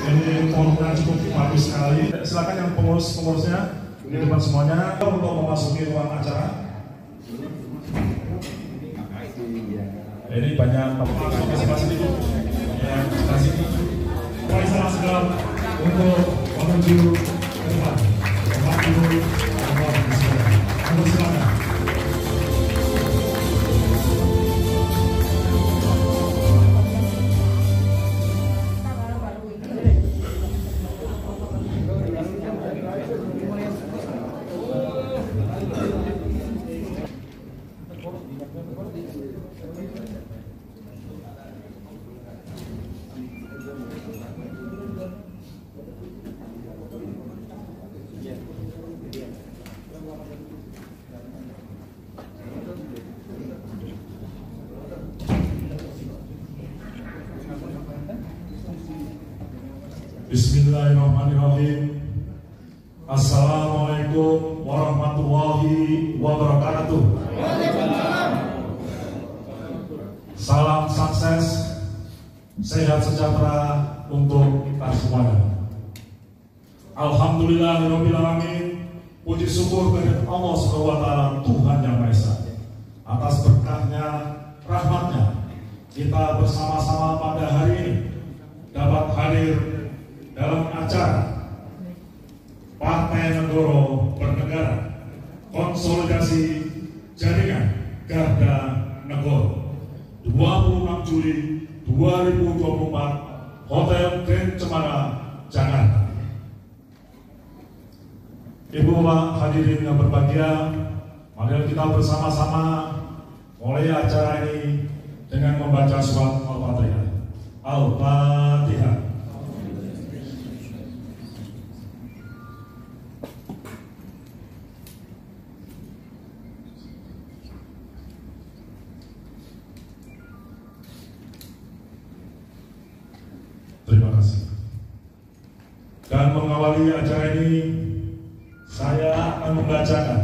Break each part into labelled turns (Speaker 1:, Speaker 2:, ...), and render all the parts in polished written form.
Speaker 1: Ini forumnya cukup bagus sekali. Silakan yang pengurusnya di depan semuanya untuk memasuki ruang acara. Ini banyak masing-masing itu yang kasih. Mari sama segera untuk menuju ke depan. Silakan. Bismillahirrahmanirrahim. Assalamualaikum warahmatullahi wabarakatuh. Salam sukses, sehat sejahtera untuk kita semuanya. Alhamdulillahirrahmanirrahim. Puji syukur kepada Allah SWT, Tuhan Yang Maha Esa, atas berkahnya, rahmatnya, kita bersama-sama pada hari ini dapat hadir dalam acara Partai Negoro Bernegara Konsolidasi Jaringan Garda Negoro 26 Juli 2024 Hotel Grand Cemara, Jakarta. Ibu Bapak hadirin yang berbahagia, mari kita bersama-sama mulai acara ini dengan membaca surat Al-Fatihah. Al-Fatihah. Terima kasih. Dan mengawali acara ini, saya akan membacakan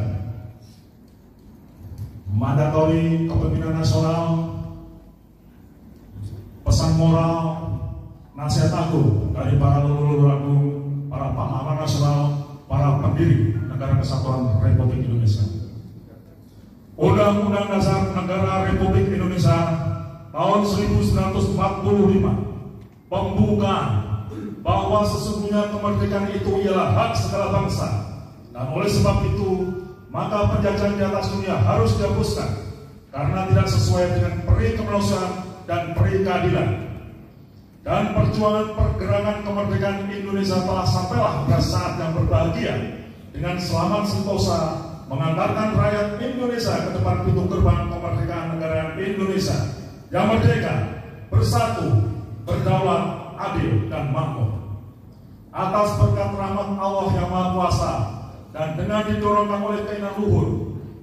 Speaker 1: mandatori kepemimpinan nasional, pesan moral, nasihat agung dari para leluhur agung, para pahlawan nasional, para pendiri Negara Kesatuan Republik Indonesia. Undang-Undang Dasar Negara Republik Indonesia tahun 1945 pembukaan bahwa sesungguhnya kemerdekaan itu ialah hak segala bangsa, dan oleh sebab itu maka penjajahan di atas dunia harus dihapuskan karena tidak sesuai dengan peri kemanusiaan dan peri keadilan. Dan perjuangan pergerakan kemerdekaan Indonesia telah sampailah pada saat yang berbahagia dengan selamat sentosa mengantarkan rakyat Indonesia ke depan pintu gerbang kemerdekaan negara Indonesia yang merdeka, bersatu, berdaulat, adil, dan makmur. Atas berkat rahmat Allah yang Maha Kuasa dan dengan didorongkan oleh keinginan luhur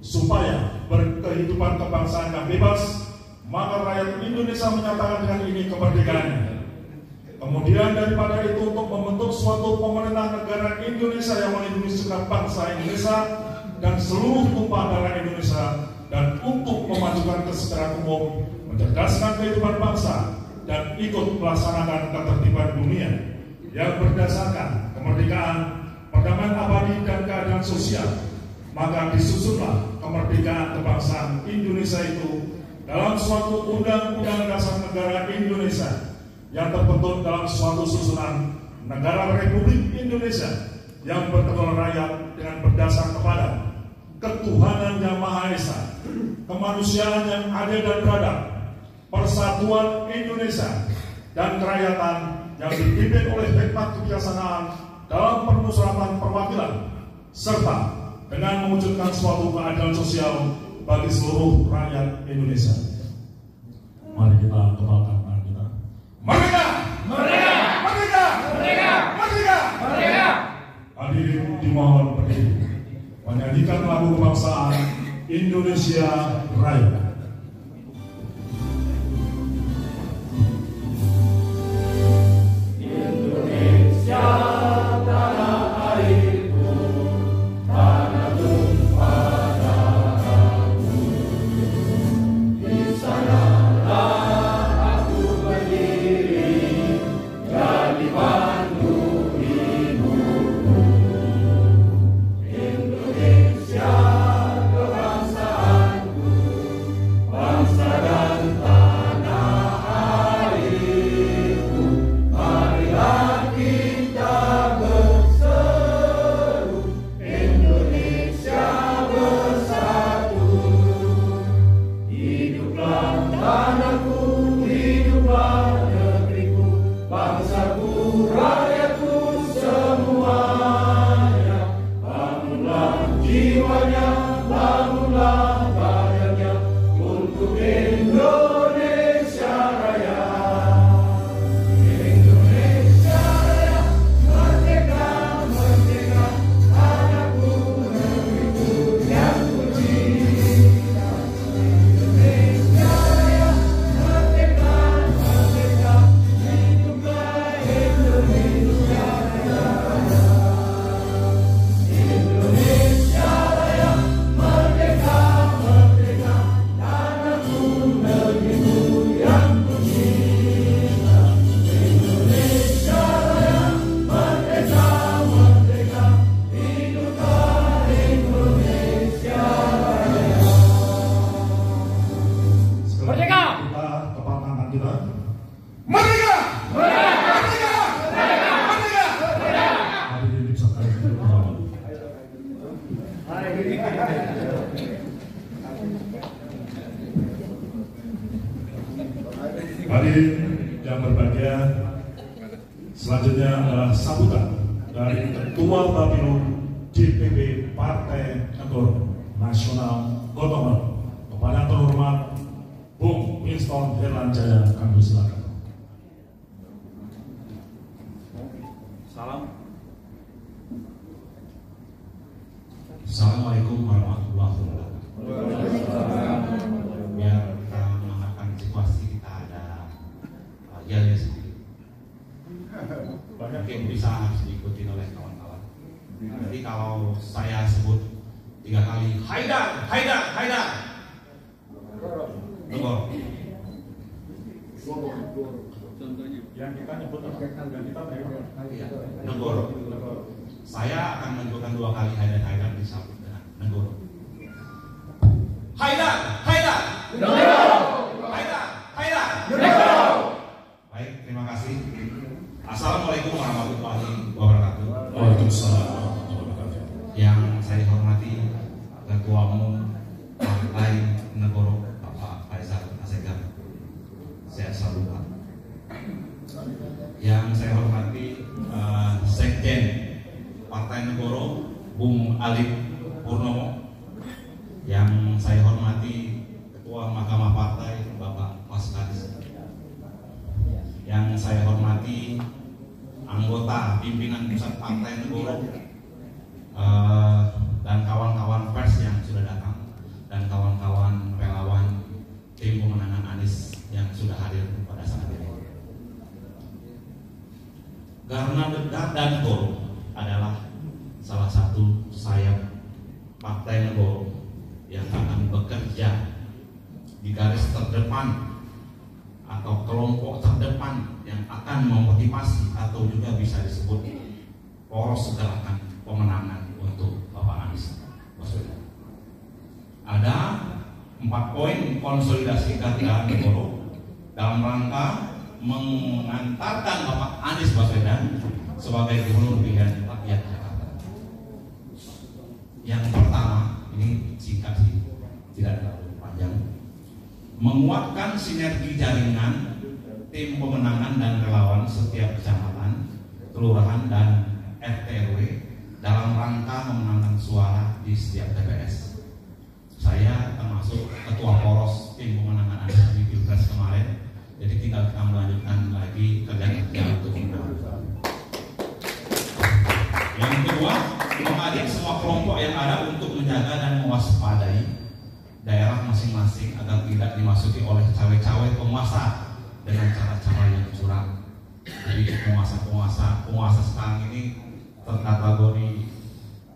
Speaker 1: supaya berkehidupan kebangsaan yang bebas, maka rakyat Indonesia menyatakan dengan ini kemerdekaannya. Kemudian daripada itu untuk membentuk suatu pemerintah negara Indonesia yang melindungi segenap bangsa Indonesia dan seluruh tumpah darah Indonesia, dan untuk memajukan kesejahteraan umum, mencerdaskan kehidupan bangsa, dan ikut melaksanakan ketertiban dunia yang berdasarkan kemerdekaan, perdamaian abadi, dan keadilan sosial. Maka disusunlah kemerdekaan kebangsaan Indonesia itu dalam suatu undang-undang dasar negara Indonesia yang terbentuk dalam suatu susunan negara Republik Indonesia yang berketuhanan rakyat dengan berdasar kepada ketuhanan yang Maha Esa, kemanusiaan yang adil dan beradab, persatuan Indonesia, dan kerakyatan yang dipimpin oleh hikmat kebijaksanaan dalam permusyawaratan perwakilan, serta dengan mewujudkan suatu keadilan sosial bagi seluruh rakyat Indonesia. Mari kita kembangkan tangan kita. Merdeka! Merdeka! Merdeka! Merdeka! Merdeka! Merdeka! Hadirin dimohon berdiri menyanyikan lagu kebangsaan Indonesia Raya.
Speaker 2: Di sanalah aku berdiri, jadi
Speaker 1: Selanjutnya adalah sambutan dari Ketua Bapilu DPP Partai Negoro Nasional Gotongan kepada yang terhormat Bung Winston Herlanjaya. Kami silakan.
Speaker 2: Salam. Assalamualaikum warahmatullahi wabarakatuh. Biar kita mengamankan situasi, kita ada yel sedikit. Mungkin bisa harus diikuti oleh kawan-kawan. Jadi kalau saya sebut 3 kali Haidar, Haidar, Haidar, Negoro.
Speaker 1: Yang kita nyebut
Speaker 2: Negoro. Saya akan menyebutkan 2 kali Haidar, Haidar disambut dengan Negoro. Haidar, Haidar, Negoro. Haidar, Haidar, Negoro. Baik, terima kasih. Assalamualaikum warahmatullahi wabarakatuh.
Speaker 1: Waalaikumsalam warahmatullahi wabarakatuh.
Speaker 2: Yang saya hormati Ketua Umum Partai Negoro Bapak Faisal Asegaf, saya salukan. Yang saya hormati Sekjen Partai Negoro Bung Alif Purnomo. Yang saya hormati Ketua Mahkamah Partai Bapak Mas Kadis. Yang saya hormati anggota pimpinan pusat Partai Negoro dan kawan-kawan pers yang sudah datang dan kawan-kawan relawan tim pemenangan Anies yang sudah hadir pada saat ini. Karena Dekat dan Negoro adalah salah satu sayap Partai Negoro yang akan bekerja di garis terdepan atau kelompok terdepan yang akan memotivasi atau juga bisa disebut poros gerakan pemenangan untuk Bapak Anies Baswedan. Ada 4 poin konsolidasi Kerja Negoro dalam rangka mengantarkan Bapak Anies Baswedan sebagai gubernur pilihan rakyat Jakarta. Yang pertama, ini singkat sih, tidak terlalu panjang. Menguatkan sinergi jaringan tim pemenangan dan relawan setiap kecamatan, kelurahan, dan RT RW dalam rangka memenangkan suara di setiap TPS. Saya termasuk ketua poros tim pemenangan Anies di Pilpres kemarin, jadi tinggal kita melanjutkan lagi kerja-kerja untuk memenangkan. Yang kedua, mengajak semua kelompok yang ada untuk menjaga dan mewaspadai daerah masing-masing agar tidak dimasuki oleh cawe-cawe penguasa dengan cara-cara yang curang. Jadi penguasa sekarang ini terkategori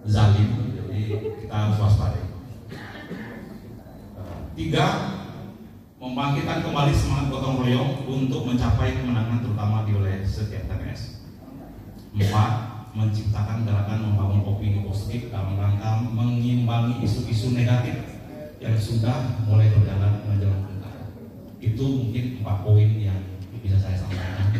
Speaker 2: zalim, jadi kita harus waspadai. 3, membangkitkan kembali semangat gotong royong untuk mencapai kemenangan terutama di wilayah setiap TPS. 4, menciptakan gerakan membangun opini positif dalam rangka mengimbangi isu-isu negatif yang sudah mulai berjalan menjelang pilkada. Itu mungkin 4 poin yang bisa saya sampaikan.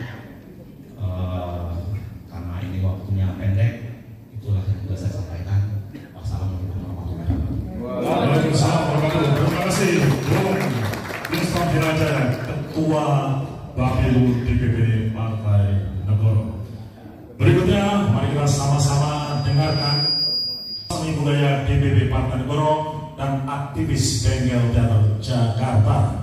Speaker 2: Karena ini waktunya pendek, itulah yang bisa saya sampaikan. Wassalamualaikum warahmatullahi wabarakatuh.
Speaker 1: Waalaikumsalam warahmatullahi wabarakatuh. Terima kasih Bung Winston Herlanjaya, Ketua Bapilu DPP Partai Negoro. Berikutnya, mari kita sama-sama dengarkan seni budaya DPP Partai Negoro dan aktivis Bengkel Teater Jakarta.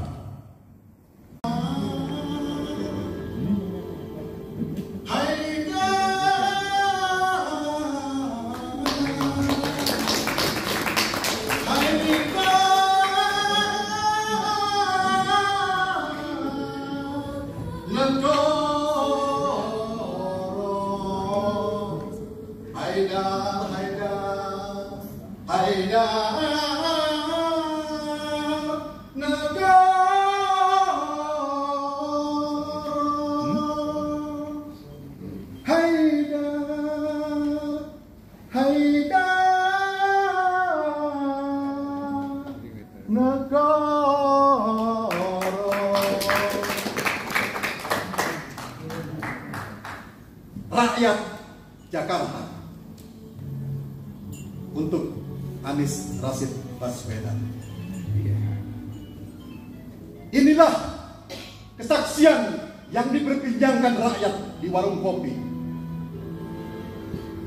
Speaker 3: Rakyat Jakarta untuk Anies Rashid Baswedan. Inilah kesaksian yang diperbincangkan rakyat di warung kopi,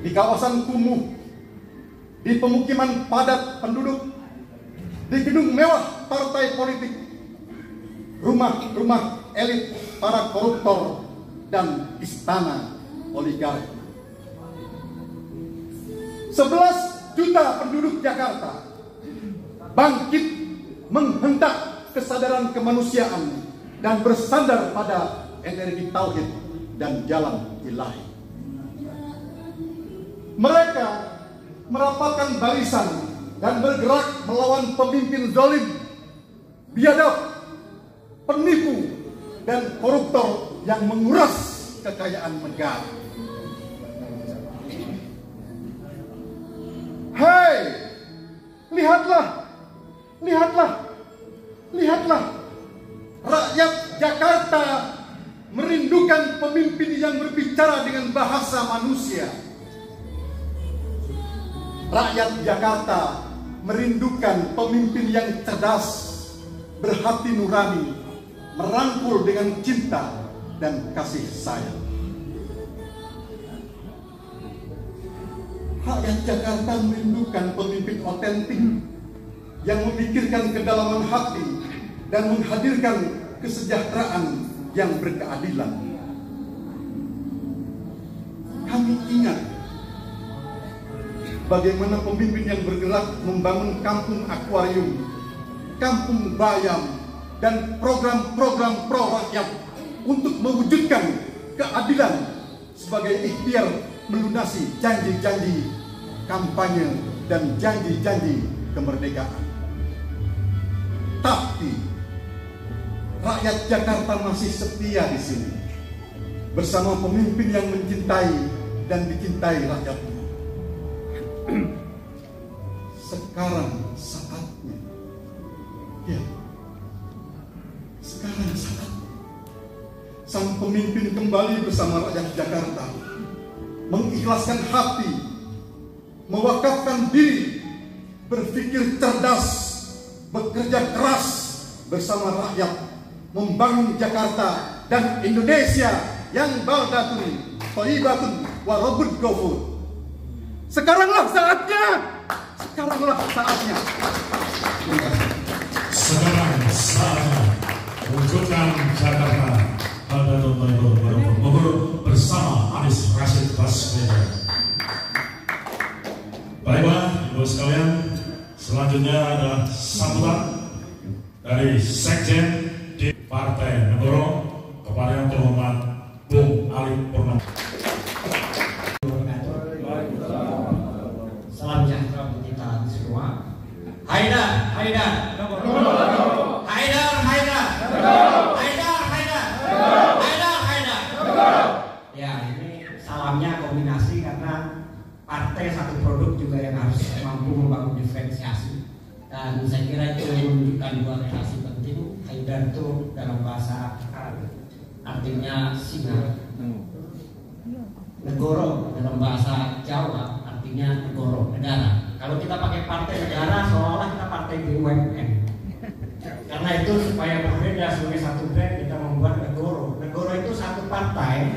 Speaker 3: di kawasan kumuh, di pemukiman padat penduduk, di gedung mewah partai politik, rumah-rumah elit para koruptor, dan istana oligarki. 11 juta penduduk Jakarta bangkit menghentak kesadaran kemanusiaan dan bersandar pada energi tauhid dan jalan ilahi. Mereka merapatkan barisan dan bergerak melawan pemimpin zalim, biadab, penipu, dan koruptor yang menguras kekayaan negara. Hei, lihatlah, lihatlah, lihatlah. Rakyat Jakarta merindukan pemimpin yang berbicara dengan bahasa manusia. Rakyat Jakarta merindukan pemimpin yang cerdas, berhati nurani, merangkul dengan cinta dan kasih sayang. Rakyat Jakarta merindukan pemimpin otentik yang memikirkan kedalaman hati dan menghadirkan kesejahteraan yang berkeadilan. Kami ingat bagaimana pemimpin yang bergerak membangun kampung akuarium, kampung bayam, dan program-program pro rakyat untuk mewujudkan keadilan sebagai ikhtiar melunasi janji-janji kampanye dan janji-janji kemerdekaan. Tapi rakyat Jakarta masih setia di sini bersama pemimpin yang mencintai dan dicintai rakyatnya. Sekarang saatnya, ya, sekarang saatnya sang pemimpin kembali bersama rakyat Jakarta, mengikhlaskan hati, mewakafkan diri, berpikir cerdas, bekerja keras bersama rakyat, membangun Jakarta dan Indonesia yang baldatun, thayyibatun, wa rabbul ghafur. Sekaranglah saatnya, sekaranglah saatnya.
Speaker 1: Sekarang saatnya wujudkan Jakarta baldatun, thayyibatun, wa rabbul ghafur bersama Anies Rashid Baswedan. Baiklah, Ibu sekalian, selanjutnya ada sambutan dari Sekjen di Partai Negoro kepada yang terhormat Bung Ali Purnomo.
Speaker 4: Salam sejahtera untuk kita semua. Haidar, Haidar, Haidar, Haidar, Haidar, Haidar, Haidar, Haidar. Ya, ini salamnya kombinasi karena partai satu produk juga yang harus mampu membangun diferensiasi. Dan saya kira itu menunjukkan dua relasi penting. Haidar itu dalam bahasa artinya singa. Negoro dalam bahasa Jawa artinya negoro, negara. Kalau kita pakai partai negara, seolah-olah kita partai BUMN. Karena itu supaya berbeda sebagai satu brand, kita membuat negoro. Negoro itu satu partai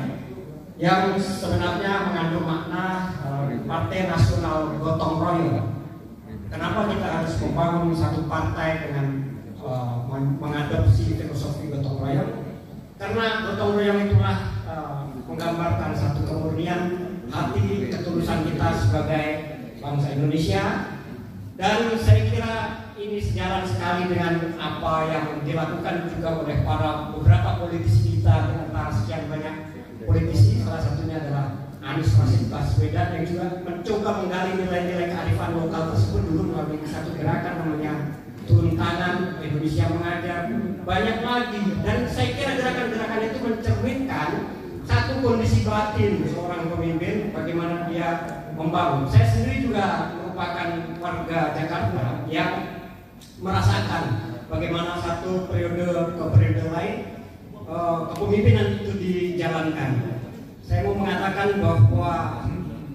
Speaker 4: yang sebenarnya mengandung makna partai nasional gotong royong. Kenapa kita harus membangun satu partai dengan mengadopsi filosofi gotong royong? Karena gotong royong itulah menggambarkan satu kemurnian hati, ketulusan kita sebagai bangsa Indonesia. Dan saya kira ini sejalan sekali dengan apa yang dilakukan juga oleh beberapa politisi kita, dengan sekian banyak politisi, salah satunya adalah Anies Rashid Baswedan yang juga mencoba menggali nilai-nilai kearifan lokal tersebut dulu melalui satu gerakan namanya Turun Tangan Indonesia Mengajar, banyak lagi. Dan saya kira gerakan-gerakan itu mencerminkan satu kondisi batin seorang pemimpin, bagaimana dia membangun. Saya sendiri juga merupakan warga Jakarta yang merasakan bagaimana satu periode ke periode lain kepemimpinan itu dijalankan. Saya mau mengatakan bahwa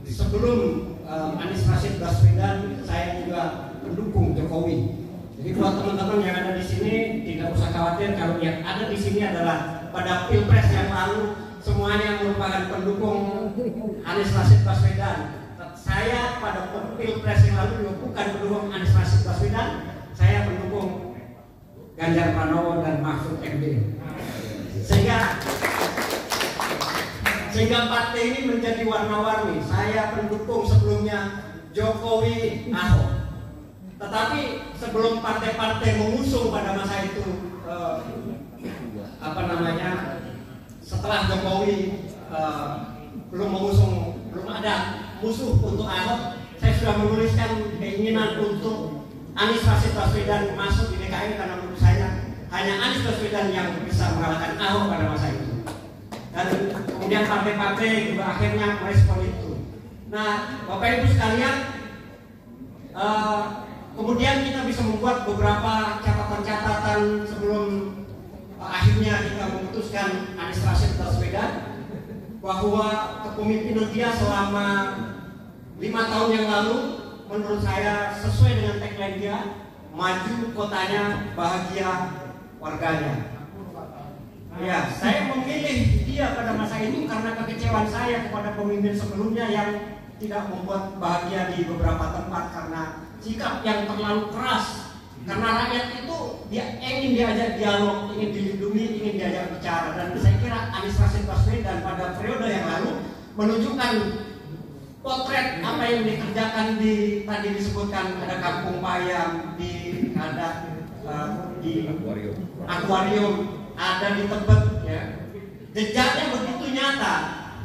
Speaker 4: sebelum Anies Rashid Baswedan, saya juga mendukung Jokowi. Jadi buat teman-teman yang ada di sini tidak usah khawatir kalau yang ada di sini adalah pada Pilpres yang lalu semuanya merupakan pendukung Anies Rashid Baswedan. Saya pada Pilpres yang lalu juga bukan pendukung Anies Rashid Baswedan, saya pendukung Ganjar Pranowo dan Mahfud MD. Sehingga partai ini menjadi warna-warni. Saya pendukung sebelumnya Jokowi, Ahok. Tetapi sebelum partai-partai mengusung pada masa itu setelah Jokowi belum ada musuh untuk Ahok, saya sudah menuliskan keinginan untuk Anies Rashid Baswedan masuk di DKI karena menurut saya hanya Anies Baswedan yang bisa mengalahkan Ahok pada masa itu. Dan kemudian partai-partai juga akhirnya merespon itu. Nah, Bapak Ibu sekalian, kemudian kita bisa membuat beberapa catatan-catatan sebelum akhirnya kita memutuskan Anies Rashid Baswedan, bahwa kepemimpinan dia selama 5 tahun yang lalu menurut saya sesuai dengan tagline dia, maju kotanya, bahagia warganya. Ya, saya memilih dia pada masa itu karena kekecewaan saya kepada pemimpin sebelumnya yang tidak membuat bahagia di beberapa tempat karena sikap yang terlalu keras. Karena rakyat itu dia ingin diajak dialog, ingin dilindungi, ingin diajak bicara. Dan saya kira Anies Rashid Baswedan pada periode yang lalu menunjukkan potret apa yang dikerjakan tadi disebutkan ada Kampung Payam, ada di akuarium, ada di Tebet, ya. Jejaknya begitu nyata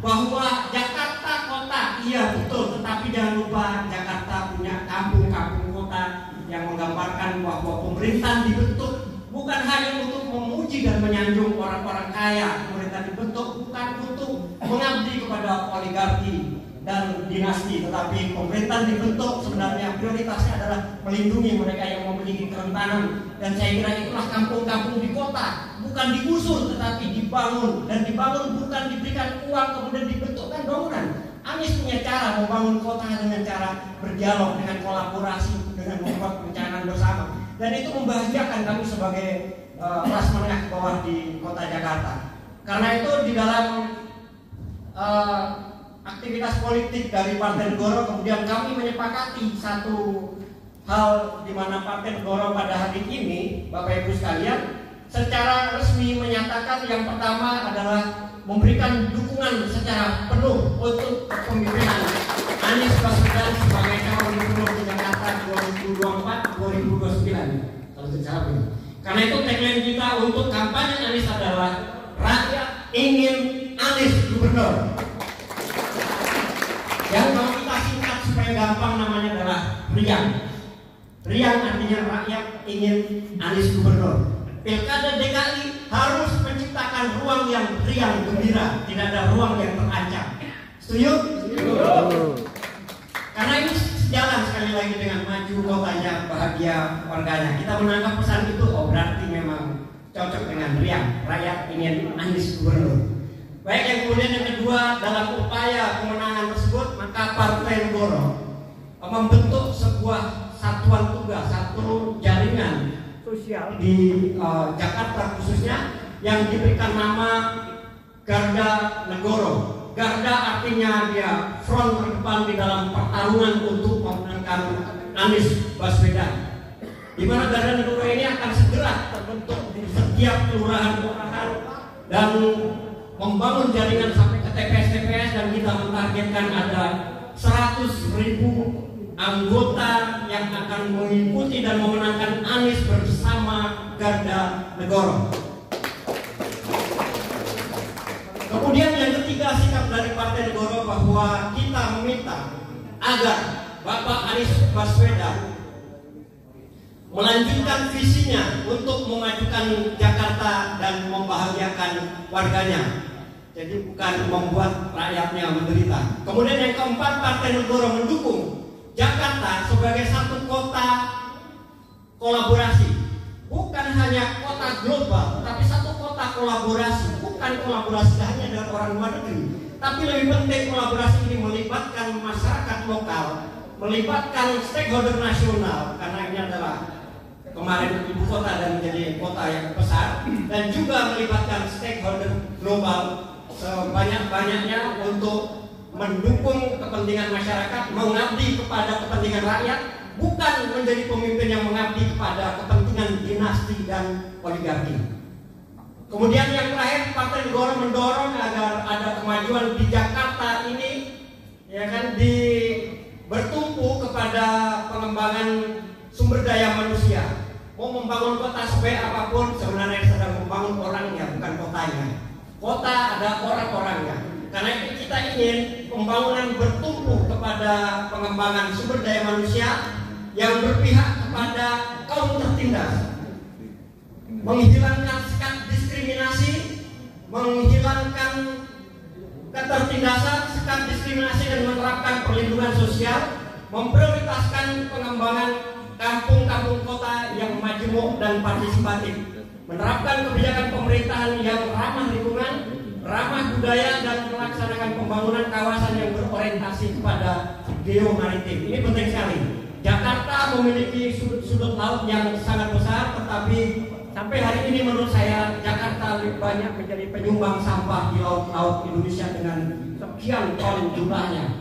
Speaker 4: bahwa Jakarta kota, iya betul, tetapi jangan lupa Jakarta punya kampung-kampung kota yang menggambarkan bahwa pemerintah dibentuk bukan hanya untuk memuji dan menyanjung orang-orang kaya. Pemerintah dibentuk bukan untuk mengabdi kepada oligarki dan dinasti, tetapi pemerintah dibentuk sebenarnya prioritasnya adalah melindungi mereka yang memiliki kerentanan. Dan saya kira itulah kampung-kampung di kota, bukan digusur tetapi dibangun, dan dibangun bukan diberikan uang kemudian dibentukkan bangunan. Anies punya cara membangun kota dengan cara berdialog, dengan kolaborasi, dengan membuat perencanaan bersama, dan itu membahagiakan kami sebagai kelas menengah ke bawah di kota Jakarta. Karena itu di dalam aktivitas politik dari Partai Negoro, kemudian kami menyepakati satu hal di mana Partai Negoro pada hari ini, Bapak Ibu sekalian, secara resmi menyatakan yang pertama adalah memberikan dukungan secara penuh untuk kepemimpinan Anies Baswedan sebagai calon gubernur di Jakarta 2024-2029. Karena itu tagline kita untuk kampanye Anies adalah rakyat ingin Anies gubernur. Yang kalau kita singkat supaya gampang namanya adalah RIAN. RIAN artinya rakyat ingin Anies gubernur. Pilkada DKI harus menciptakan ruang yang riang gembira, tidak ada ruang yang terancam. Setuju? Karena ini sejalan sekali lagi dengan maju kotanya, bahagia warganya. Kita menangkap pesan itu, oh berarti memang cocok dengan riang, rakyat ingin Anies gubernur. Baik, yang kemudian yang kedua, dalam upaya kemenangan tersebut, maka Partai Negoro membentuk sebuah satuan tugas, satu jaringan sosial di Jakarta khususnya yang diberikan nama Garda Negoro. Garda artinya dia front terdepan di dalam pertarungan untuk memenangkan Anies Baswedan. Di mana Garda Negoro ini akan segera terbentuk di setiap kelurahan-kelurahan dan membangun jaringan sampai ke TPS-TPS, dan kita mentargetkan ada 100.000 anggota yang akan mengikuti dan memenangkan Anies bersama Garda Negoro. Kemudian yang ketiga, sikap dari Partai Negoro bahwa kita meminta agar Bapak Anies Baswedan melanjutkan visinya untuk memajukan Jakarta dan membahagiakan warganya. Jadi bukan membuat rakyatnya menderita. Kemudian yang keempat, Partai Negoro mendukung Jakarta sebagai satu kota kolaborasi, bukan hanya kota global, tapi satu kota kolaborasi. Bukan kolaborasi hanya dengan orang luar negeri, tapi lebih penting kolaborasi ini melibatkan masyarakat lokal, melibatkan stakeholder nasional, karena ini adalah kemarin ibu kota dan menjadi kota yang besar, dan juga melibatkan stakeholder global sebanyak-banyaknya untuk mendukung kepentingan masyarakat, mengabdi kepada kepentingan rakyat, bukan menjadi pemimpin yang mengabdi kepada kepentingan dinasti dan oligarki. Kemudian yang terakhir, Partai Negoro mendorong agar ada kemajuan di Jakarta ini, ya kan, bertumpu kepada pengembangan sumber daya manusia. Mau membangun kota sebaik apapun, sebenarnya sedang membangun orangnya, bukan kotanya. Kota ada orang-orangnya. Karena itu kita ingin pembangunan bertumpu kepada pengembangan sumber daya manusia yang berpihak kepada kaum tertindas, menghilangkan sekat diskriminasi, menghilangkan ketertindasan, sekat diskriminasi, dan menerapkan perlindungan sosial, memprioritaskan pengembangan kampung-kampung kota yang majemuk dan partisipatif, menerapkan kebijakan pemerintahan yang ramah lingkungan, ramah budaya, dan melaksanakan pembangunan kawasan yang berorientasi kepada geomaritim. Ini penting sekali. Jakarta memiliki sudut-sudut laut yang sangat besar, tetapi sampai hari ini menurut saya Jakarta lebih banyak menjadi penyumbang sampah di laut-laut Indonesia dengan sekian ton jumlahnya.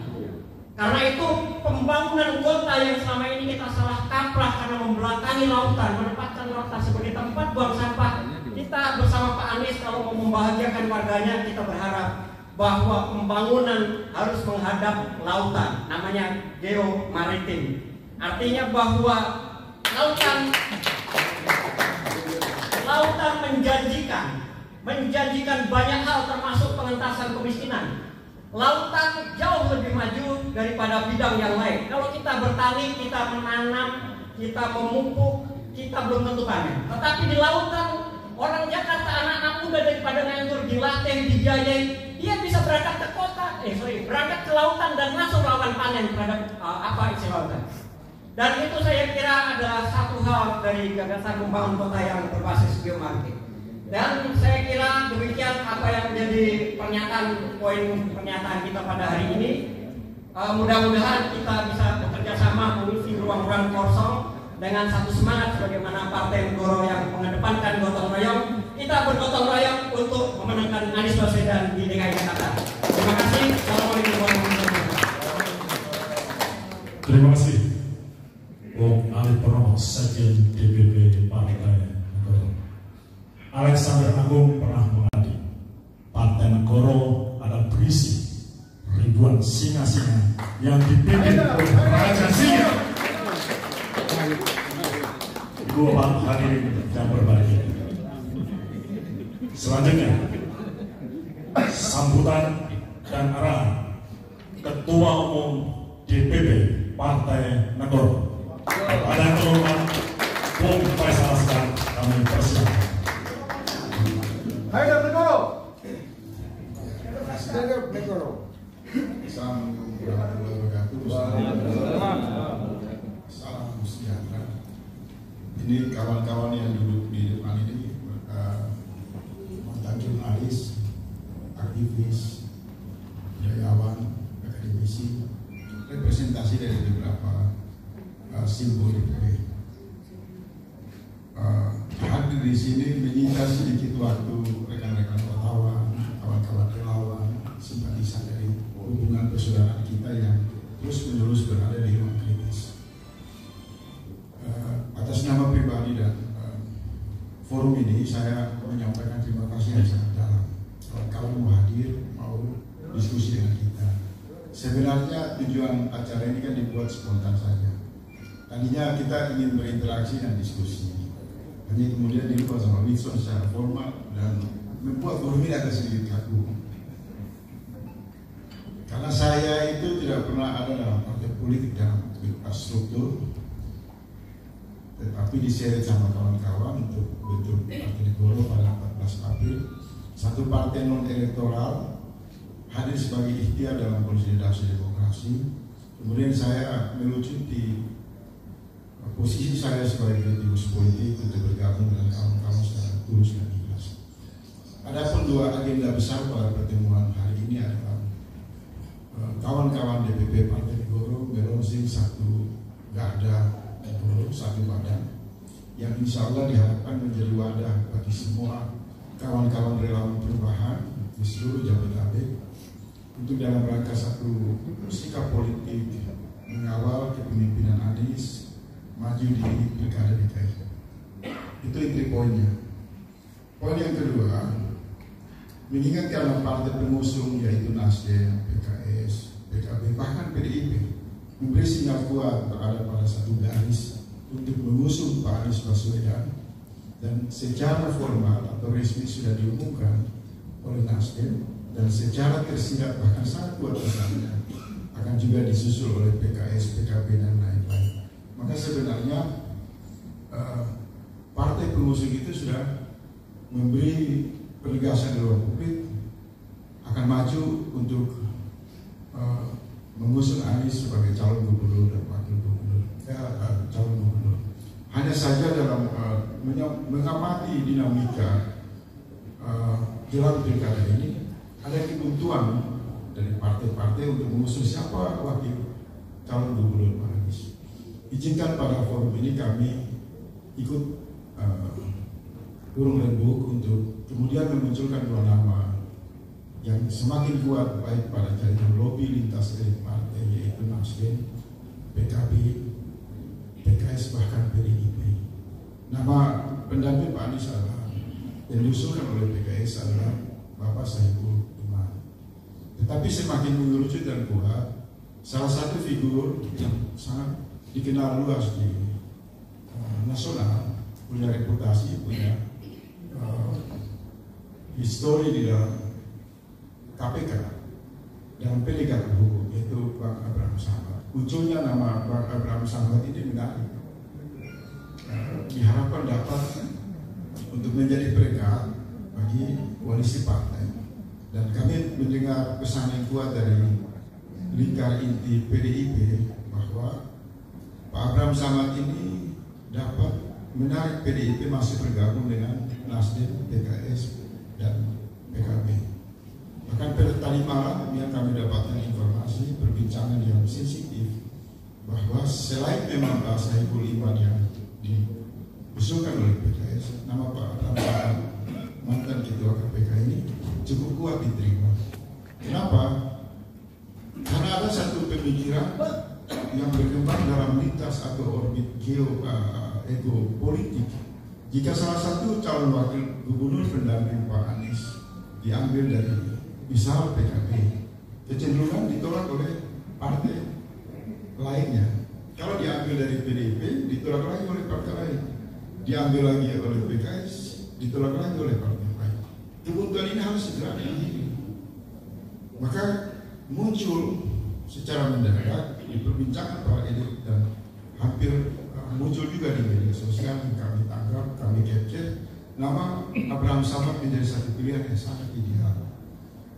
Speaker 4: Karena itu pembangunan kota yang selama ini kita salah kaprah karena membelakangi lautan, menempatkan lautan sebagai tempat buang sampah. Kita bersama Pak Anies kalau mau membahagiakan warganya, kita berharap bahwa pembangunan harus menghadap lautan, namanya geomaritim. Artinya bahwa lautan menjanjikan banyak hal, termasuk pengentasan kemiskinan. Lautan jauh lebih maju daripada bidang yang lain. Kalau kita bertani, kita menanam, kita memupuk, kita belum tentu panen. Tetapi di lautan, orang Jakarta, anak-anak muda daripada nganggur dilatih, dijajai, dia bisa berangkat ke berangkat ke lautan dan langsung melakukan panen terhadap isi lautan. Dan itu saya kira adalah satu hal dari gagasan membangun kota yang berbasis geomaritim. Dan saya kira demikian apa yang menjadi poin pernyataan kita pada hari ini. Mudah-mudahan kita bisa bekerja sama mengisi ruang-ruang kosong dengan satu semangat sebagaimana Partai Negoro yang mengedepankan gotong royong. Kita bergotong royong untuk memenangkan Anies Baswedan di DKI Jakarta. Terima kasih. Assalamualaikum warahmatullahi wabarakatuh.
Speaker 1: Terima kasih. Bung Ali Purnomo, Sekjen DPP Partai Negoro. Alexander Agung pernah mengadu, Partai Negoro ada berisi ribuan singa-singa yang dipimpin oleh Raja Singa. Ibu Bapak hadirin yang berbahagia. Selanjutnya, sambutan dan arahan Ketua Umum DPP Partai Negoro. Pada kehormatan Bung Faisal Asgar, kami persilakan.
Speaker 5: Haidar Negoro. Negoro.
Speaker 6: Assalamualaikum warahmatullahi wabarakatuh. Salam sejahtera. Ini kawan-kawan yang duduk di depan ini mantan jurnalis, aktivis, budayawan, akademisi, representasi dari beberapa simbol DPP. Hadir di sini menyita sedikit waktu rekan-rekan wartawan, kawan-kawan relawan, simpatisan dari hubungan persaudaraan kita yang terus-menerus berada di ruang kritis. Atas nama pribadi dan forum ini, saya menyampaikan terima kasih yang sangat dalam. Kawan-kawan mau hadir, mau diskusi dengan kita. Sebenarnya tujuan acara ini kan dibuat spontan saja. Tadinya kita ingin berinteraksi dan diskusi. Hanya kemudian diubah sama Wilson secara formal dan membuat forum ini agak sedikit kaku. Karena saya itu tidak pernah ada dalam partai politik dalam struktur, tetapi diseret sama kawan-kawan untuk bentuk Partai Negoro pada 14 April. Satu partai non-elektoral hadir sebagai ikhtiar dalam konsolidasi demokrasi. Kemudian saya melucuti posisi saya sebagai kritikus politik untuk bergabung dengan kawan-kawan secara tulus dan ikhlas. Adapun dua agenda besar pada pertemuan hari ini adalah kawan-kawan DPP Partai Negoro berlangsung satu garda Negoro, satu badan, yang insya Allah diharapkan menjadi wadah bagi semua kawan-kawan relawan perubahan di seluruh Jabodetabek untuk dalam rangka satu sikap politik mengawal kepemimpinan Anies maju di Pilkada DKI. Itu inti poinnya. Poin yang kedua, mengingatkan partai pengusung yaitu Nasdem, PKS, PKB, bahkan PDIP memberi sinyal kuat berada pada satu garis untuk mengusung Pak Anies Baswedan, dan secara formal atau resmi sudah diumumkan oleh Nasdem, dan secara tersirat bahkan sangat kuat misalnya akan juga disusul oleh PKS, PKB dan lain-lain. Maka sebenarnya partai pengusung itu sudah memberi penegasan di ruang publik akan maju untuk mengusung Anies sebagai calon gubernur dan wakil gubernur, calon gubernur. Hanya saja dalam mengamati dinamika jelang pilkada ini ada kebuntuan dari partai-partai untuk mengusung siapa wakil calon gubernur Pak Anies. Izinkan pada forum ini kami ikut urung rembuk untuk kemudian memunculkan dua nama yang semakin kuat baik pada jaringan lobi lintas elit partai yaitu Nasdem, PKB, PKS bahkan PDIP. Nama pendamping Pak Anies adalah yang diusulkan oleh PKS adalah Bapak Saiful Iman. Tetapi semakin mengerucut dan kuat, salah satu figur yang sangat dikenal luas di nasional, punya reputasi, punya histori di dalam KPK dalam penegakan hukum, yaitu Bang Abraham Samad. Munculnya nama Bang Abraham Samad ini menarik. Diharapkan dapat untuk menjadi perekat bagi koalisi partai. Dan kami mendengar pesan yang kuat dari lingkar inti PDIP bahwa Pak Abraham Samad ini dapat menarik PDIP masih bergabung dengan Nasdem, PKS, dan PKB. Bahkan pada tadi malam yang kami dapatkan informasi perbincangan yang sensitif bahwa selain memang Pak Saiful Iman yang diusulkan oleh PKS, nama Pak Abraham Samad, mantan ketua KPK ini cukup kuat diterima. Kenapa? Karena ada satu pemikiran yang berkembang dalam lintas atau orbit ego politik. Jika salah satu calon wakil gubernur pendamping Pak Anies diambil dari misal PKB, kecenderungan ditolak oleh partai lainnya. Kalau diambil dari PDIP, ditolak lagi oleh partai lain. Diambil lagi oleh PKS, ditolak lagi oleh partai lain. Kebuntuan ini harus segera diakhiri. Maka muncul secara mendadak diperbincangkan para elit dan hampir muncul juga di media sosial yang kami tangkap, kami capture, nama Abraham Samad menjadi satu pilihan yang sangat ideal.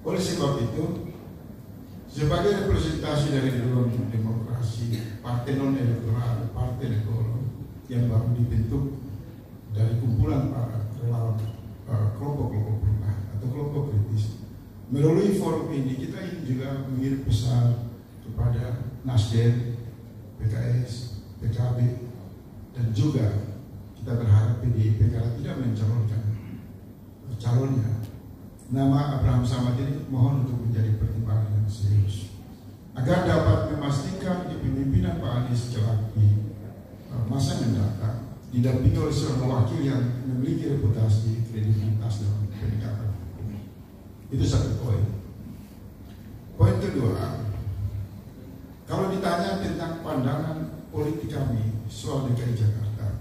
Speaker 6: Oleh sebab itu, sebagai representasi dari ruang demokrasi, partai non elektoral, partai negoro yang baru dibentuk dari kumpulan para relawan kelompok-kelompok perubahan atau kelompok kritis, melalui forum ini kita ingin juga mengirim pesan kepada Nasdem, PKS, PKB, dan juga kita berharap PDIP kalau tidak mencalonkan calonnya, nama Abraham Samad ini mohon untuk menjadi pertimbangan yang serius agar dapat memastikan kepemimpinan Pak Anies kelak di masa mendatang didampingi oleh seorang wakil yang memiliki reputasi, kredibilitas dalam penegakan hukum. Itu satu poin. Poin kedua, kalau ditanya tentang pandangan politik kami soal DKI Jakarta,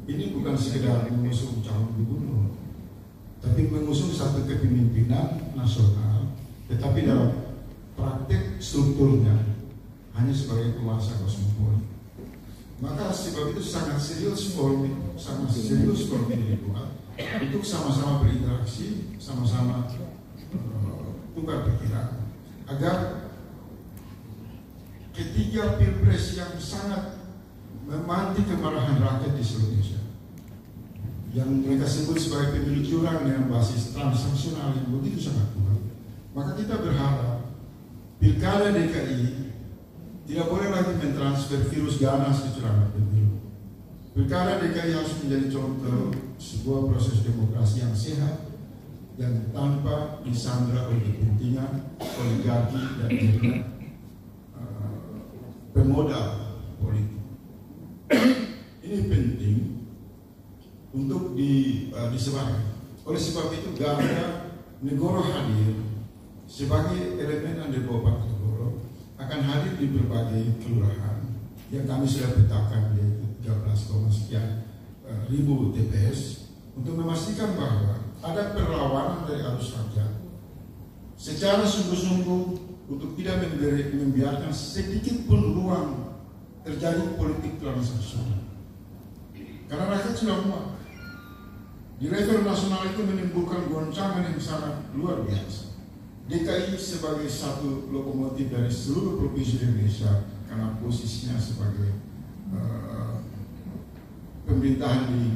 Speaker 6: ini bukan sekedar mengusung calon gubernur, tapi mengusung satu kepemimpinan nasional, tetapi dalam praktek strukturnya hanya sebagai penguasa kosmopolit. Maka sebab itu sangat serius forum ini dibuat untuk sama-sama berinteraksi, sama-sama tukar pikiran agar ketiga pilpres yang sangat memantik kemarahan rakyat di seluruh Indonesia, yang mereka sebut sebagai pemilu curang dengan basis transaksional yang begitu sangat kuat, maka kita berharap Pilkada DKI tidak boleh lagi mentransfer virus ganas kecurangan pemilu. Pilkada DKI harus menjadi contoh sebuah proses demokrasi yang sehat yang tanpa disandra oleh kepentingan, oligarki dan juga pemodal politik. Ini penting untuk disebarkan. Oleh sebab itu Garda Negoro hadir sebagai elemen yang dibawa Partai Negoro akan hadir di berbagai kelurahan yang kami sudah petakan, yaitu 13, sekian ribu TPS, untuk memastikan bahwa ada perlawanan dari arus rakyat secara sungguh-sungguh untuk tidak membiarkan sedikit pun ruang terjadi politik transaksional. Karena rakyat sudah muak. Di level nasional itu menimbulkan goncangan yang sangat luar biasa. DKI sebagai satu lokomotif dari seluruh provinsi Indonesia karena posisinya sebagai pemerintahan di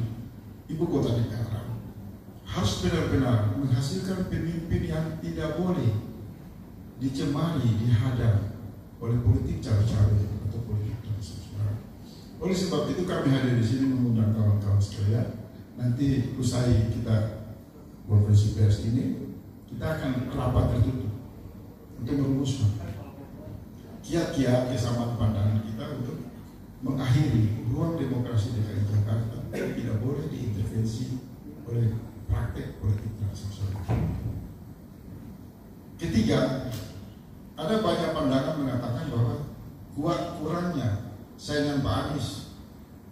Speaker 6: ibu kota negara harus benar-benar menghasilkan pemimpin yang tidak boleh dicemari, dihadang oleh politik cawe-cawe atau politik transaksional. Oleh sebab itu kami hadir di sini mengundang kawan-kawan sekalian. Nanti usai kita konferensi pers ini, kita akan rapat tertutup untuk merumuskan kiat-kiat kesamaan pandangan kita untuk mengakhiri ruang demokrasi DKI Jakarta yang tidak boleh diintervensi oleh praktek politik transaksional. Ketiga, ada banyak pandangan mengatakan bahwa kurangnya saingan Pak Anies,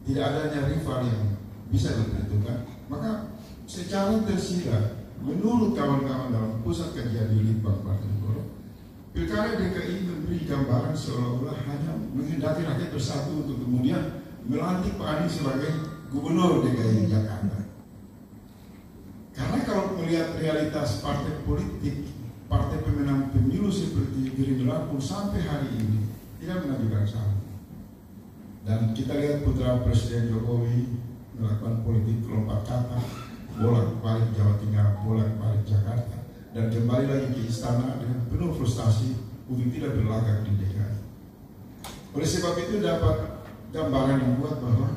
Speaker 6: tidak adanya rival yang bisa diperhitungkan, maka secara tersirat menurut kawan-kawan dalam pusat kajian di Litbang Partai Negoro, Pilkada DKI memberi gambaran seolah-olah hanya menghendaki rakyat bersatu untuk kemudian melantik Pak Anies sebagai Gubernur DKI Jakarta. Karena kalau melihat realitas partai politik, partai pemenang pemilu seperti Gerindra pun sampai hari ini tidak mengajukan saran. Dan kita lihat putra Presiden Jokowi melakukan politik lompat kata, bolak-balik Jawa Tengah, bolak-balik Jakarta, dan kembali lagi ke istana dengan penuh frustasi untuk tidak berlagak di DKI. Oleh sebab itu dapat gambaran yang kuat bahwa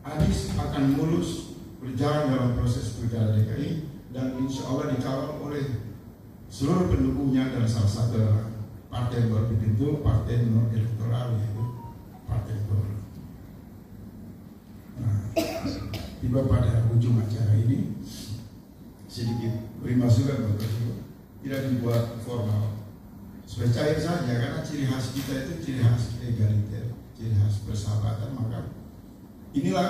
Speaker 6: Anies akan mulus berjalan dalam proses pilkada DKI dan insya Allah dikawal oleh seluruh pendukungnya, dan salah satu adalah partai yang baru dibentuk, partai non elektoral, yaitu Partai Negoro. Nah, tiba pada ujung acara ini sedikit beri masukan Bapak Ibu, tidak dibuat formal, supaya cair saja, karena ciri khas kita itu ciri khas egaliter, ciri khas persahabatan. Maka inilah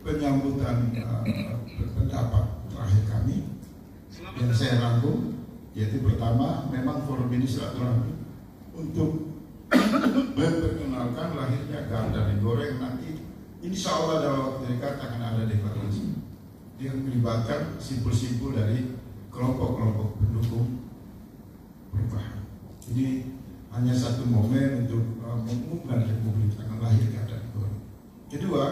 Speaker 6: penyambutan pendapat terakhir kami yang saya rangkum, yaitu pertama, memang forum ini silaturahmi untuk memperkenalkan lahirnya Garda Negoro yang nanti insya Allah dalam waktu dekat akan ada deklarasi yang melibatkan simpul-simpul dari kelompok-kelompok pendukung perubahan. Ini hanya satu momen untuk mengumumkan Republik akan lahir Garda Negoro. Kedua,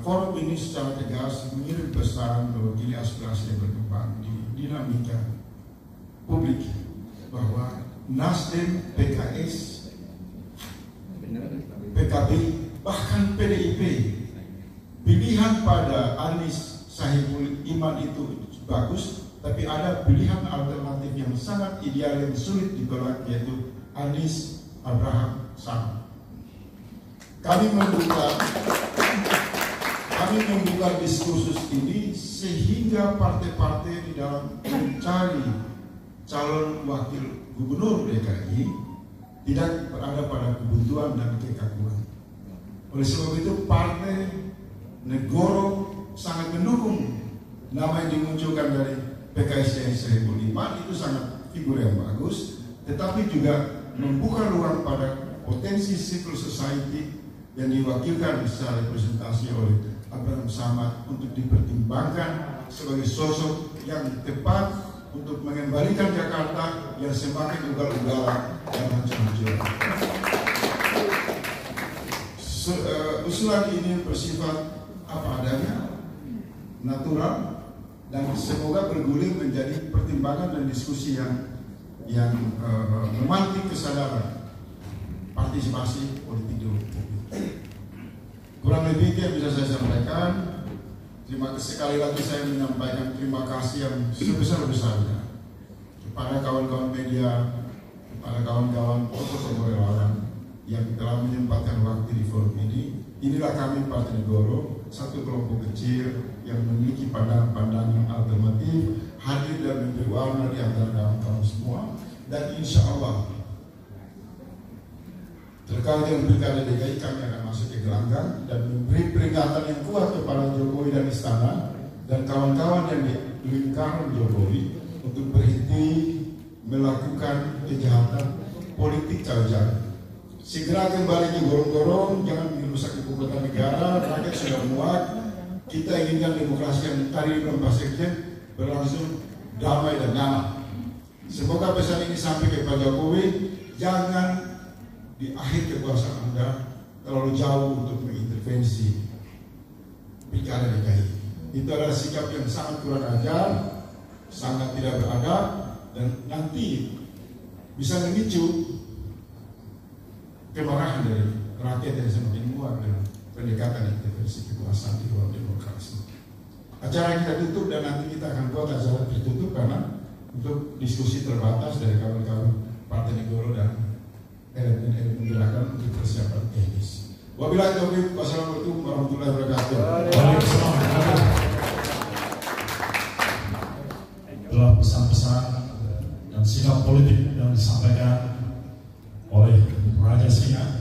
Speaker 6: forum ini secara tegas mengirim pesan bahwa kini aspirasi yang berkembang di dinamika publik bahwa Nasdem, PKS, PKB, bahkan PDIP, pilihan pada Anies Sahibul Iman itu bagus, tapi ada pilihan alternatif yang sangat ideal yang sulit ditolak, yaitu Anies Abraham Samad. Kami membuka diskursus ini sehingga partai-partai di dalam mencari calon wakil gubernur DKI tidak berada pada kebuntuan dan kekaguan. Oleh sebab itu Partai Negoro sangat mendukung nama yang dimunculkan dari PKS Sahibul Iman, itu sangat figur yang bagus, tetapi juga membuka ruang pada potensi civil society yang diwakilkan secara representasi oleh Abraham Samad untuk dipertimbangkan sebagai sosok yang tepat untuk mengembalikan Jakarta yang semakin ugal-ugalan dan hancur-hancur. Usulan ini bersifat apa adanya, natural, dan semoga bergulir menjadi pertimbangan dan diskusi yang memantik kesadaran partisipasi politik di publik. Kurang lebih itu yang bisa saya sampaikan. Terima kasih sekali lagi saya menyampaikan terima kasih yang sebesar-besarnya kepada kawan-kawan media, kepada kawan-kawan tokoh-tokoh relawan yang telah menyempatkan waktu di forum ini. Inilah kami Partai Negoro, satu kelompok kecil yang memiliki pandangan-pandangan alternatif, hadir dan memberi warna di antara kawan-kawan semua. Dan insya Allah terkait dengan pilkada DKI kami akan masuk ke gelanggang dan memberi peringatan yang kuat kepada Jokowi dan Istana dan kawan-kawan yang di lingkaran Jokowi untuk berhenti melakukan kejahatan politik cawe-cawe. Segera kembali ke gorong-gorong, jangan merusak ibu kota negara. Rakyat sudah muak. Kita inginkan demokrasi yang tadi belum sekjen berlangsung damai dan nyaman. Semoga pesan ini sampai ke Pak Jokowi. Jangan di akhir kekuasaan Anda terlalu jauh untuk mengintervensi pilkada DKI. Itu adalah sikap yang sangat kurang ajar, sangat tidak beradab, dan nanti bisa memicu kemarahan dari rakyat yang semakin muak dengan pendekatan intervensi kekuasaan di luar demokrasi. Acara kita tutup dan nanti kita akan buat acara tertutup karena untuk diskusi terbatas dari kawan-kawan Partai Negoro dan elemen-elemen gerakan untuk persiapan teknis. Wabillahi taufiq, wassalamualaikum warahmatullahi wabarakatuh.
Speaker 1: Waalaikumsalam. Itulah pesan-pesan dan sikap politik yang disampaikan oleh Raja Singa.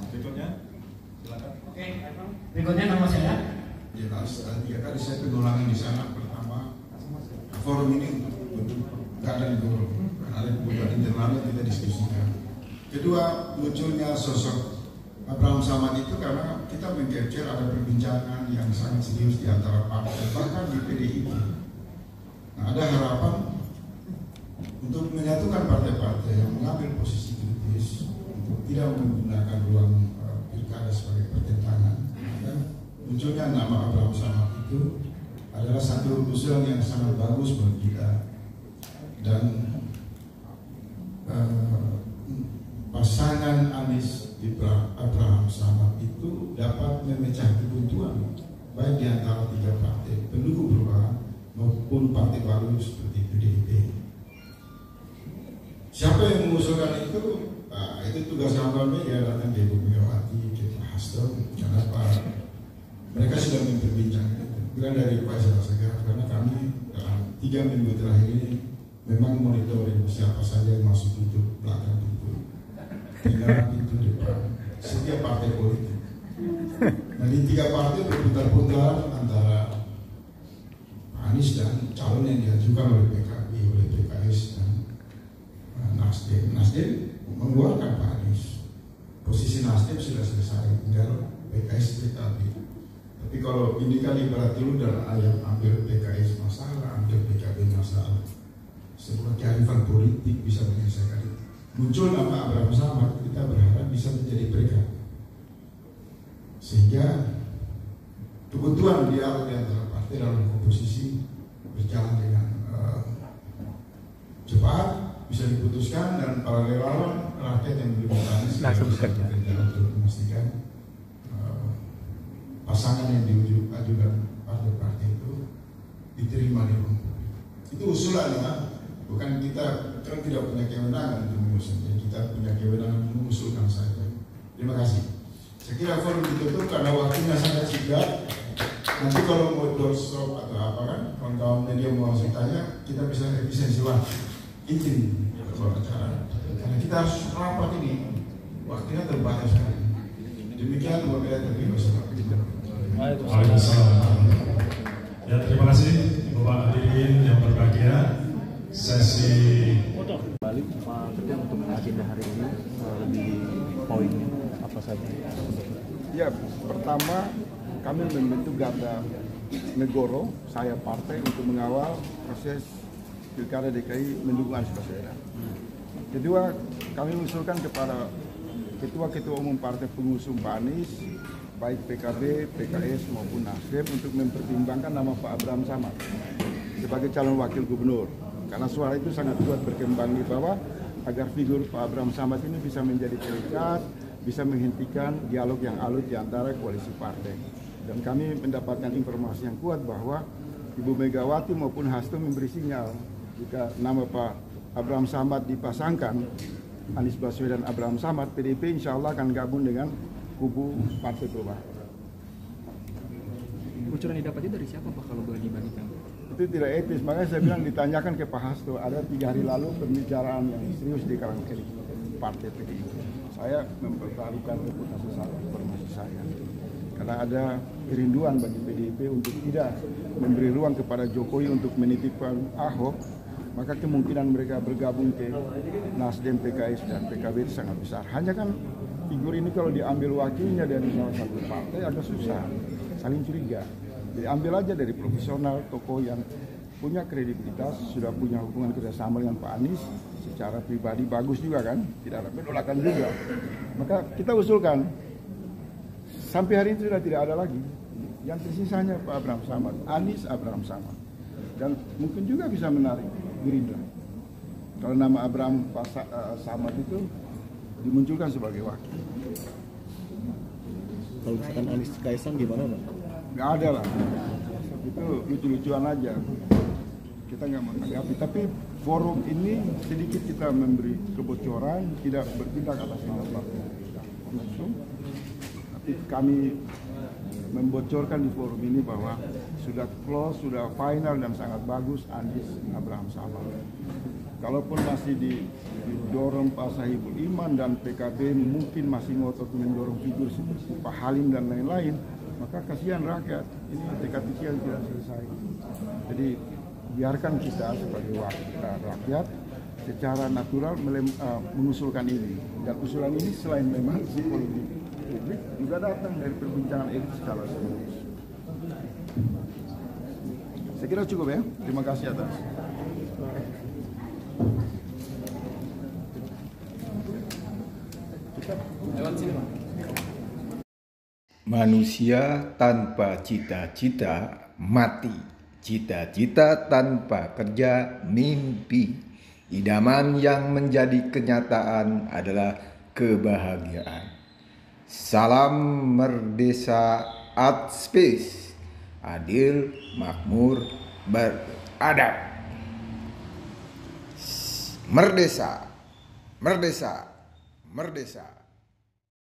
Speaker 1: Berikutnya, silakan.
Speaker 4: Oke, berikutnya nama saya.
Speaker 6: Jelas, tiga kali saya pengulangan di sana. Pertama, forum ini untuk keadaan Negoro, karena ada kebutuhan internal yang kita diskusikan. Kedua, munculnya sosok Abraham Samad itu karena kita mengcapture ada perbincangan yang sangat serius di antara partai, bahkan di PDIP. Nah, ada harapan untuk menyatukan partai-partai yang mengambil posisi kritis untuk tidak menggunakan ruang pilkada sebagai pertentangan. Dan munculnya nama Abraham Samad itu adalah satu usulan yang sangat bagus bagi kita. Dan pasangan Anies Abraham Samad itu dapat memecah kebuntuan baik di antara tiga partai pendukung perubahan maupun partai baru seperti PDIP. Siapa yang mengusulkan itu? Nah, itu tugas kawan media datang ke Ibu Megawati, ke Pak Hasto, karena mereka sudah memperbincangkan itu. Bukan dari Pak Segar, karena kami dalam 3 minggu terakhir ini memang monitoring siapa saja yang masuk pintu belakang itu. Tinggal pintu depan setiap partai politik. Nah, di 3 partai berputar-putar antara Anies dan calon yang diajukan oleh PKB, oleh PKS dan Nasdem. Nasdem mengeluarkan Pak Anies. Posisi Nasdem sudah selesai, tinggal PKS, PKB. Tapi kalau ini kan ibarat dulu dan ayam, ambil PKS masalah, ambil PKB masalah. Sebuah kearifan politik bisa menyelesaikan itu. Muncul nama Abraham Samad, kita berharap bisa menjadi berkat, sehingga kebutuhan dialog di antara partai dalam komposisi berjalan dengan cepat, bisa diputuskan, dan para relawan rakyat yang lebih langsung bekerja untuk memastikan pasangan yang diajukan partai-partai itu diterima di ruang publik. Itu usulannya. Bukan kita kan tidak punya kewenangan untuk mengusulnya, kita punya kewenangan mengusulkan saja. Terima kasih. Saya kira forum ditutup karena waktunya sangat singkat. Nanti kalau mau doorstop atau apa kan, kawan-kawan media mau langsung tanya, kita bisa efisiensi waktu. Izin ketua acara. Karena kita harus rapat ini, waktunya terbatas sekali. Demikian wabillahi taufiq wassalamualaikum.
Speaker 1: Waalaikumsalam. Ya, terima kasih Bapak hadirin yang berbahagia. Sesi
Speaker 5: balik Pak Ketua untuk agenda hari ini lebih poinnya apa saja?
Speaker 7: Ya, pertama kami membentuk Garda Negoro, saya partai untuk mengawal proses pilkada DKI mendukung Anies Baswedan. Kedua, kami mengusulkan kepada ketua-ketua umum partai pengusung Pak Anies, baik PKB, PKS maupun Nasdem untuk mempertimbangkan nama Pak Abraham Samad sebagai calon wakil gubernur. Karena suara itu sangat kuat berkembang di bawah agar figur Pak Abraham Samad ini bisa menjadi pelikat bisa menghentikan dialog yang alot di antara koalisi partai. Dan kami mendapatkan informasi yang kuat bahwa Ibu Megawati maupun Hasto memberi sinyal jika nama Pak Abraham Samad dipasangkan, Anies Baswedan Abraham Samad, PDIP insya Allah akan gabung dengan kubu Partai Perubahan.
Speaker 5: Bocoran didapatnya dari siapa Pak kalau boleh dibandingkan?
Speaker 7: Itu tidak etis, makanya saya bilang ditanyakan ke Pak Hasto. Ada 3 hari lalu pembicaraan yang serius di kalangan elit Partai PDIP. Saya mempertaruhkan reputasi saya, informasi saya. Karena ada kerinduan bagi PDIP untuk tidak memberi ruang kepada Jokowi untuk menitipkan Ahok, maka kemungkinan mereka bergabung ke Nasdem, PKS, dan PKB itu sangat besar. Hanya kan figur ini kalau diambil wakilnya dari salah satu partai agak susah, saling curiga. Jadi ambil aja dari profesional, tokoh yang punya kredibilitas, sudah punya hubungan kerjasama dengan Pak Anies, secara pribadi bagus juga kan, tidak ada penolakan juga. Maka kita usulkan, sampai hari ini sudah tidak ada lagi. Yang tersisanya Pak Abraham Samad, Anies Abraham Samad. Dan mungkin juga bisa menarik Gerindra. Kalau nama Abraham Samad itu dimunculkan sebagai wakil.
Speaker 5: Kalau misalkan Anies Kaisang gimana Pak?
Speaker 7: Nggak ada lah, itu lucu-lucuan aja, kita nggak menanggapi. Tapi forum ini sedikit kita memberi kebocoran, tidak bertindak atas nama partai pengusung. Tapi kami membocorkan di forum ini bahwa sudah close, sudah final dan sangat bagus Anies Abraham Samad. Kalaupun masih didorong Pak Sohibul Iman dan PKB mungkin masih ngotot mendorong figur seperti Pak Halim dan lain-lain, maka kasihan rakyat, ini teka-teki yang tidak selesai. Jadi biarkan kita sebagai rakyat secara natural mengusulkan ini. Dan usulan ini selain memang psikologi publik juga datang dari perbincangan elit secara serius. Saya kira cukup ya. Terima kasih atas.
Speaker 5: Lewat sini Pak.
Speaker 8: Manusia tanpa cita-cita mati. Cita-cita tanpa kerja mimpi. Idaman yang menjadi kenyataan adalah kebahagiaan. Salam Merdesa Art Space. Adil, makmur, beradab. Merdesa, merdesa, merdesa.